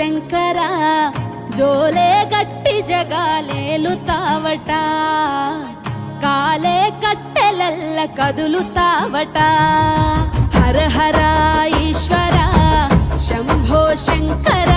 శంకర జోలే గట్టి జగాలేలుతావట కాలే కట్టెలల్ల కదులుతావట హర హర ఈశ్వర శంభో శంకర